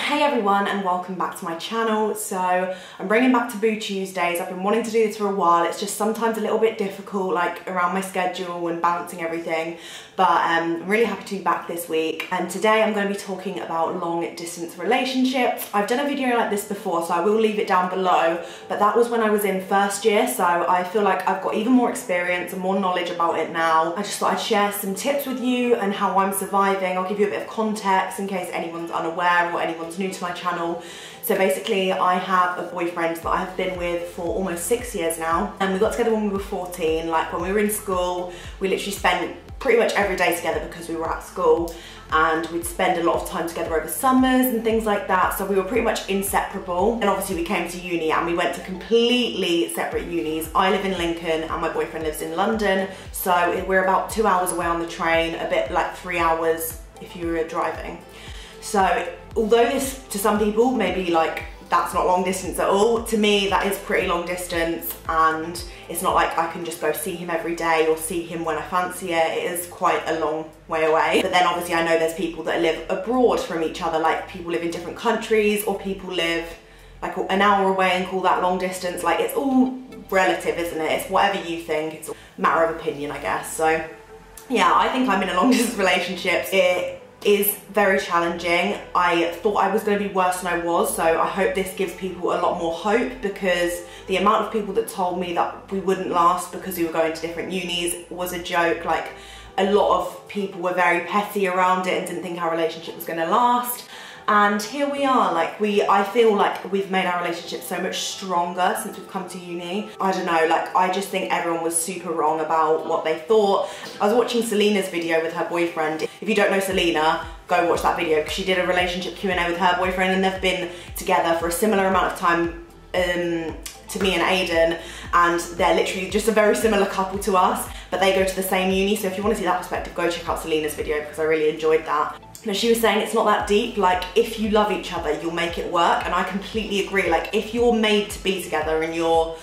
Hey everyone, and welcome back to my channel. So I'm bringing back Taboo Tuesdays. I've been wanting to do this for a while. It's just sometimes a little bit difficult, like around my schedule and balancing everything, but I'm really happy to be back this week. And today I'm going to be talking about long distance relationships. I've done a video like this before, so I will leave it down below, but that was when I was in first year, so I feel like I've got even more experience and more knowledge about it now. I just thought I'd share some tips with you and how I'm surviving. I'll give you a bit of context in case anyone's unaware or anyone's new to my channel. So basically I have a boyfriend that I have been with for almost 6 years now, and we got together when we were 14. Like when we were in school, we literally spent pretty much every day together because we were at school, and we'd spend a lot of time together over summers and things like that, so we were pretty much inseparable. And obviously we came to uni and we went to completely separate unis. I live in Lincoln and my boyfriend lives in London, so we're about 2 hours away on the train, a bit like 3 hours if you were driving. So although this to some people maybe like that's not long distance at all, to me that is pretty long distance, and it's not like I can just go see him every day or see him when I fancy it. It is quite a long way away. But then obviously I know there's people that live abroad from each other, like people live in different countries, or people live like an hour away and call that long distance. Like it's all relative, isn't it? It's whatever you think, it's a matter of opinion, I guess. So yeah, I think I'm in a long distance relationship. It is very challenging. I thought I was going to be worse than I was, so I hope this gives people a lot more hope, because the amount of people that told me that we wouldn't last because we were going to different unis was a joke. Like a lot of people were very petty around it and didn't think our relationship was going to last. And here we are, like I feel like we've made our relationship so much stronger since we've come to uni. I don't know, like I just think everyone was super wrong about what they thought. I was watching Selena's video with her boyfriend. If you don't know Selena, go watch that video, because she did a relationship Q&A with her boyfriend, and they've been together for a similar amount of time to me and Aiden, and they're literally just a very similar couple to us, but they go to the same uni. So if you want to see that perspective, go check out Selena's video, because I really enjoyed that. But she was saying it's not that deep. Like if you love each other, you'll make it work, and I completely agree. Like if you're made to be together and you're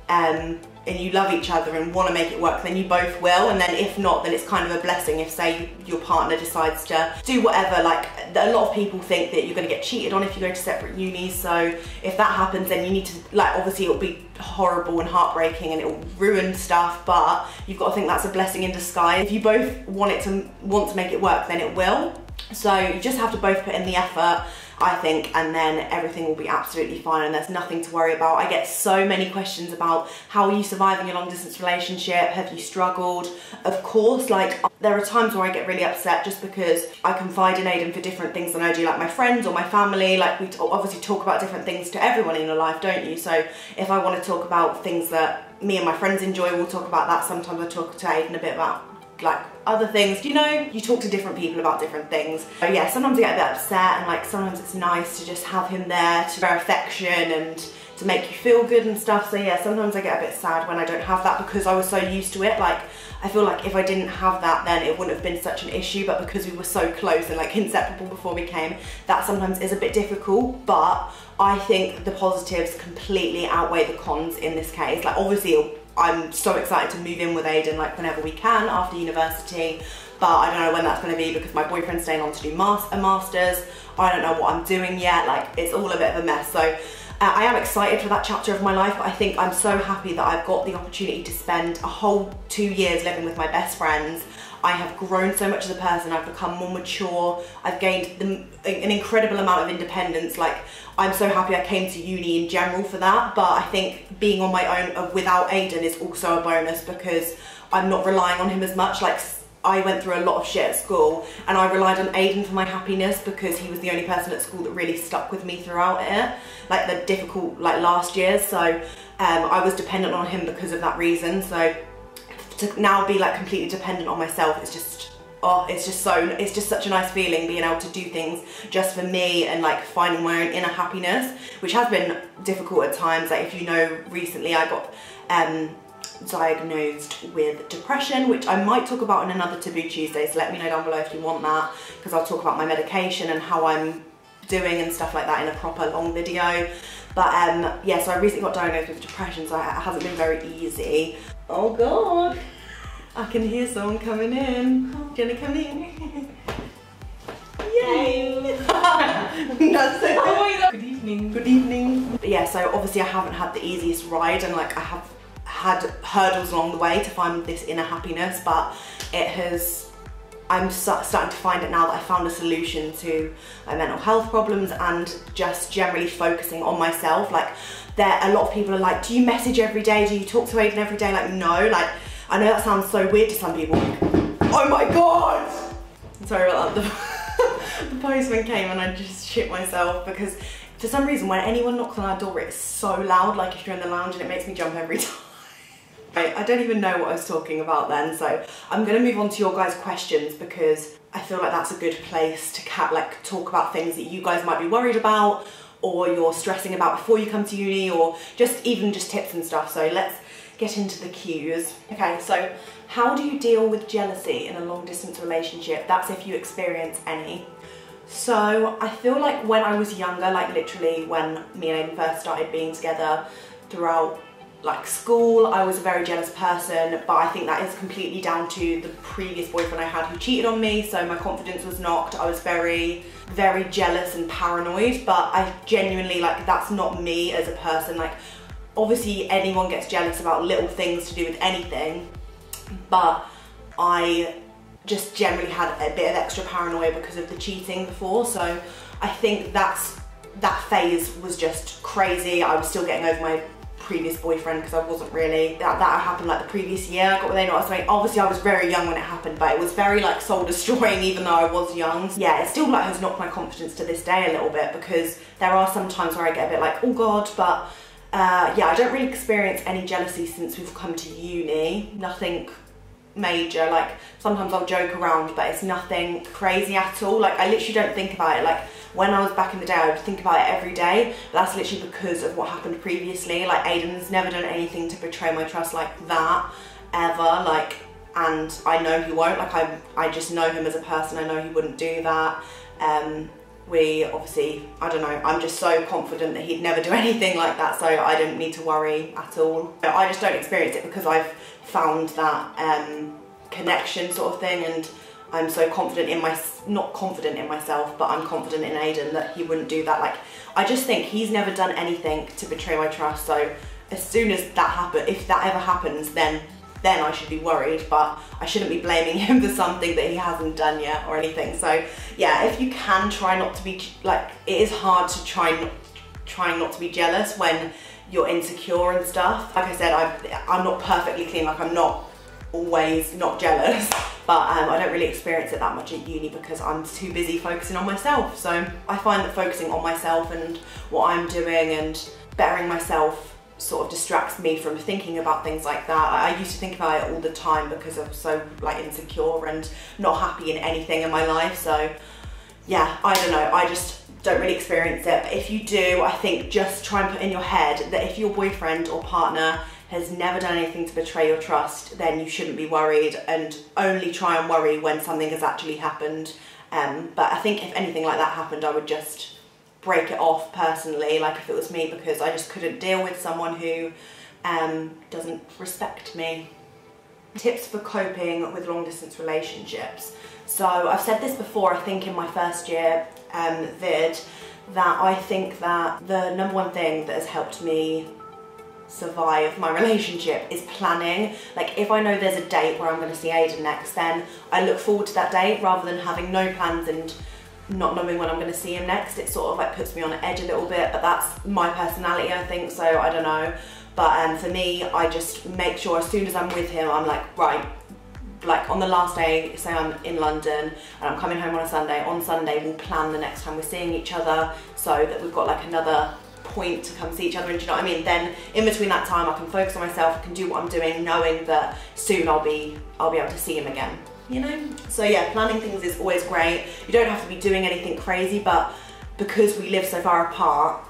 and you love each other and want to make it work, then you both will. And then if not, then it's kind of a blessing if, say, your partner decides to do whatever. Like a lot of people think that you're going to get cheated on if you go to separate unis, so if that happens, then you need to, like, obviously it'll be horrible and heartbreaking and it'll ruin stuff, but you've got to think that's a blessing in disguise. If you both want to make it work, then it will. So you just have to both put in the effort, I think, and then everything will be absolutely fine and there's nothing to worry about. I get so many questions about how are you surviving a long distance relationship? Have you struggled? Of course, like there are times where I get really upset just because I confide in Aiden for different things than I do like my friends or my family. Like we obviously talk about different things to everyone in your life, don't you? So if I want to talk about things that me and my friends enjoy, we'll talk about that. Sometimes I talk to Aiden a bit about like other things, you know, you talk to different people about different things. So yeah, sometimes I get a bit upset, and like sometimes it's nice to just have him there to show affection and to make you feel good and stuff. So yeah, sometimes I get a bit sad when I don't have that, because I was so used to it. Like I feel like if I didn't have that, then it wouldn't have been such an issue, but because we were so close and like inseparable before we came, that sometimes is a bit difficult. But I think the positives completely outweigh the cons in this case. Like obviously I'm so excited to move in with Aiden like whenever we can after university, but I don't know when that's going to be because my boyfriend's staying on to do a master's. I don't know what I'm doing yet. Like it's all a bit of a mess. So I am excited for that chapter of my life, but I think I'm so happy that I've got the opportunity to spend a whole 2 years living with my best friends. I have grown so much as a person, I've become more mature, I've gained an incredible amount of independence. Like I'm so happy I came to uni in general for that, but I think being on my own without Aiden is also a bonus, because I'm not relying on him as much. Like I went through a lot of shit at school and I relied on Aiden for my happiness, because he was the only person at school that really stuck with me throughout it, like the difficult like last years. So I was dependent on him because of that reason. So to now be like completely dependent on myself, it's just, oh, it's just such a nice feeling being able to do things just for me and like finding my own inner happiness, which has been difficult at times. Like if you know, recently I got diagnosed with depression, which I might talk about in another Taboo Tuesday, so let me know down below if you want that, because I'll talk about my medication and how I'm doing and stuff like that in a proper long video. But yeah, so I recently got diagnosed with depression, so it hasn't been very easy. Oh god, I can hear someone coming in. Do you wanna come in? Yay! That's so so obviously I haven't had the easiest ride, and like I have had hurdles along the way to find this inner happiness, but it has, I'm starting to find it now that I found a solution to my mental health problems and just generally focusing on myself. Like a lot of people are like, do you message every day? Do you talk to Aiden every day? Like, no, like, I know that sounds so weird to some people. Oh my God! Sorry about that. The postman came and I just shit myself because for some reason when anyone knocks on our door it's so loud, like if you're in the lounge, and it makes me jump every time. I don't even know what I was talking about then, so I'm going to move on to your guys' questions because I feel like that's a good place to talk about things that you guys might be worried about or you're stressing about before you come to uni, or even just tips and stuff. So let's get into the cues. Okay, so how do you deal with jealousy in a long distance relationship? That's if you experience any. So I feel like when I was younger, like literally when me and Aiden first started being together throughout like school, I was a very jealous person, but I think that is completely down to the previous boyfriend I had who cheated on me, so my confidence was knocked. I was very, very jealous and paranoid, but I genuinely, like, that's not me as a person. Like, obviously anyone gets jealous about little things to do with anything, but I just generally had a bit of extra paranoia because of the cheating before, so I think that phase was just crazy. I was still getting over my previous boyfriend because I wasn't really, that happened like the previous year. I got with Aiden. Obviously I was very young when it happened, but it was very like soul destroying even though I was young. Yeah, it still like has knocked my confidence to this day a little bit because there are some times where I get a bit like, oh God, but yeah, I don't really experience any jealousy since we've come to uni. Nothing major. Like sometimes I'll joke around, but it's nothing crazy at all. Like I literally don't think about it. Like when I was back in the day, I would think about it every day, but that's literally because of what happened previously. Like Aiden's never done anything to betray my trust like that, ever, like, and I know he won't. Like I just know him as a person. I know he wouldn't do that. We obviously, I don't know, I'm just so confident that he'd never do anything like that, so I don't need to worry at all. I just don't experience it because I've found that connection sort of thing, and I'm so confident in not confident in myself, but I'm confident in Aiden that he wouldn't do that. Like, I just think he's never done anything to betray my trust, so as soon as that happens, if that ever happens, then I should be worried, but I shouldn't be blaming him for something that he hasn't done yet or anything. So yeah, if you can try not to be, like, it is hard to trying not to be jealous when you're insecure and stuff. Like I said, I'm not perfectly clean, like I'm not always not jealous, but I don't really experience it that much at uni because I'm too busy focusing on myself. So I find that focusing on myself and what I'm doing and bettering myself sort of distracts me from thinking about things like that. I used to think about it all the time because I'm so like insecure and not happy in anything in my life. So yeah, I don't know, I just don't really experience it. But if you do, I think just try and put in your head that if your boyfriend or partner has never done anything to betray your trust, then you shouldn't be worried, and only try and worry when something has actually happened. But I think if anything like that happened, I would just break it off personally, like if it was me, because I just couldn't deal with someone who doesn't respect me. Tips for coping with long distance relationships. So I've said this before, I think in my first year vid, that I think that the #1 thing that has helped me survive my relationship is planning. Like if I know there's a date where I'm going to see Aiden next, then I look forward to that date rather than having no plans and not knowing when I'm going to see him next. It sort of like puts me on edge a little bit, but that's my personality, I think, so I don't know. But for me, I just make sure as soon as I'm with him, I'm like, right, like on the last day, say I'm in London and I'm coming home on Sunday we'll plan the next time we're seeing each other so that we've got like another point to come see each other, and do you know what I mean? Then in between that time I can focus on myself, I can do what I'm doing, knowing that soon I'll be able to see him again, you know? So yeah, planning things is always great. You don't have to be doing anything crazy, but because we live so far apart,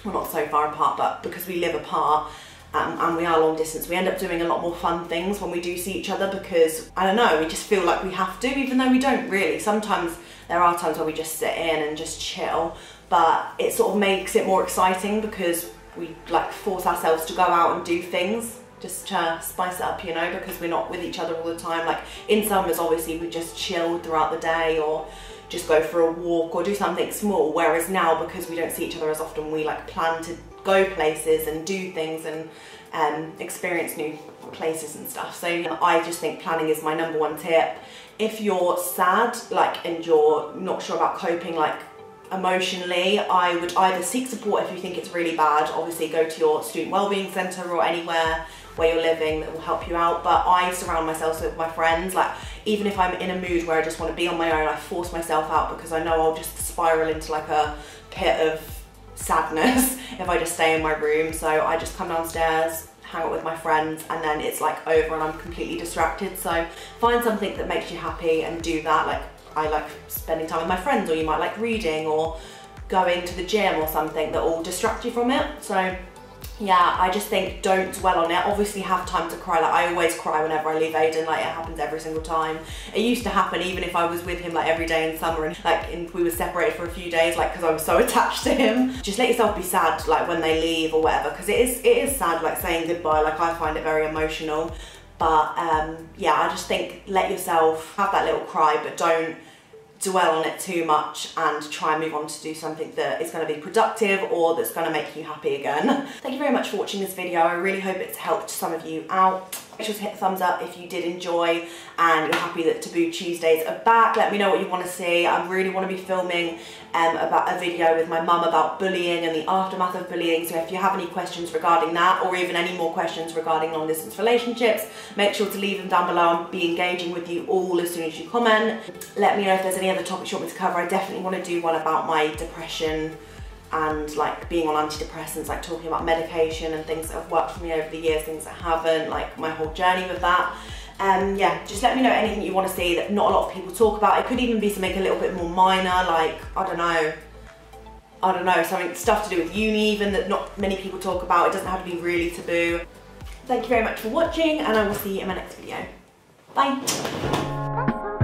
well not so far apart, but because we live apart and we are long distance, we end up doing a lot more fun things when we do see each other because, I don't know, we just feel like we have to, even though we don't really. Sometimes there are times where we just sit in and just chill, but it sort of makes it more exciting because we like force ourselves to go out and do things just to spice it up, you know, because we're not with each other all the time. Like in summers, obviously, we just chill throughout the day, or just go for a walk or do something small, whereas now, because we don't see each other as often, we like plan to go places and do things and experience new places and stuff. So I just think planning is my #1 tip. If you're sad, like, and you're not sure about coping, like, emotionally, I would either seek support if you think it's really bad. Obviously go to your student wellbeing centre or anywhere where you're living that will help you out, but I surround myself with my friends. Like, even if I'm in a mood where I just want to be on my own, I force myself out because I know I'll just spiral into like a pit of sadness if I just stay in my room. So I just come downstairs, hang out with my friends, and then it's like over and I'm completely distracted. So find something that makes you happy and do that. Like, I like spending time with my friends, or you might like reading or going to the gym or something that will distract you from it. So yeah, I just think don't dwell on it. Obviously have time to cry. Like, I always cry whenever I leave Aiden, like it happens every single time. It used to happen even if I was with him like every day in summer, and like we were separated for a few days, like, because I was so attached to him. Just let yourself be sad like when they leave or whatever, because it is sad, like saying goodbye. Like, I find it very emotional. But yeah, I just think let yourself have that little cry, but don't dwell on it too much, and try and move on to do something that is going to be productive or that's going to make you happy again. Thank you very much for watching this video. I really hope it's helped some of you out. Make sure to hit the thumbs up if you did enjoy and you're happy that Taboo Tuesdays are back. Let me know what you want to see. I really want to be filming about a video with my mum about bullying and the aftermath of bullying. So if you have any questions regarding that, or even any more questions regarding long distance relationships, make sure to leave them down below. I'll be engaging with you all as soon as you comment. Let me know if there's any other topics you want me to cover. I definitely want to do one about my depression and like being on antidepressants, like talking about medication and things that have worked for me over the years, things that haven't, like my whole journey with that. Yeah, just let me know anything you want to see that not a lot of people talk about. It could even be something a little bit more minor, like, I don't know, something, stuff to do with uni even, that not many people talk about. It doesn't have to be really taboo. Thank you very much for watching, and I will see you in my next video. Bye.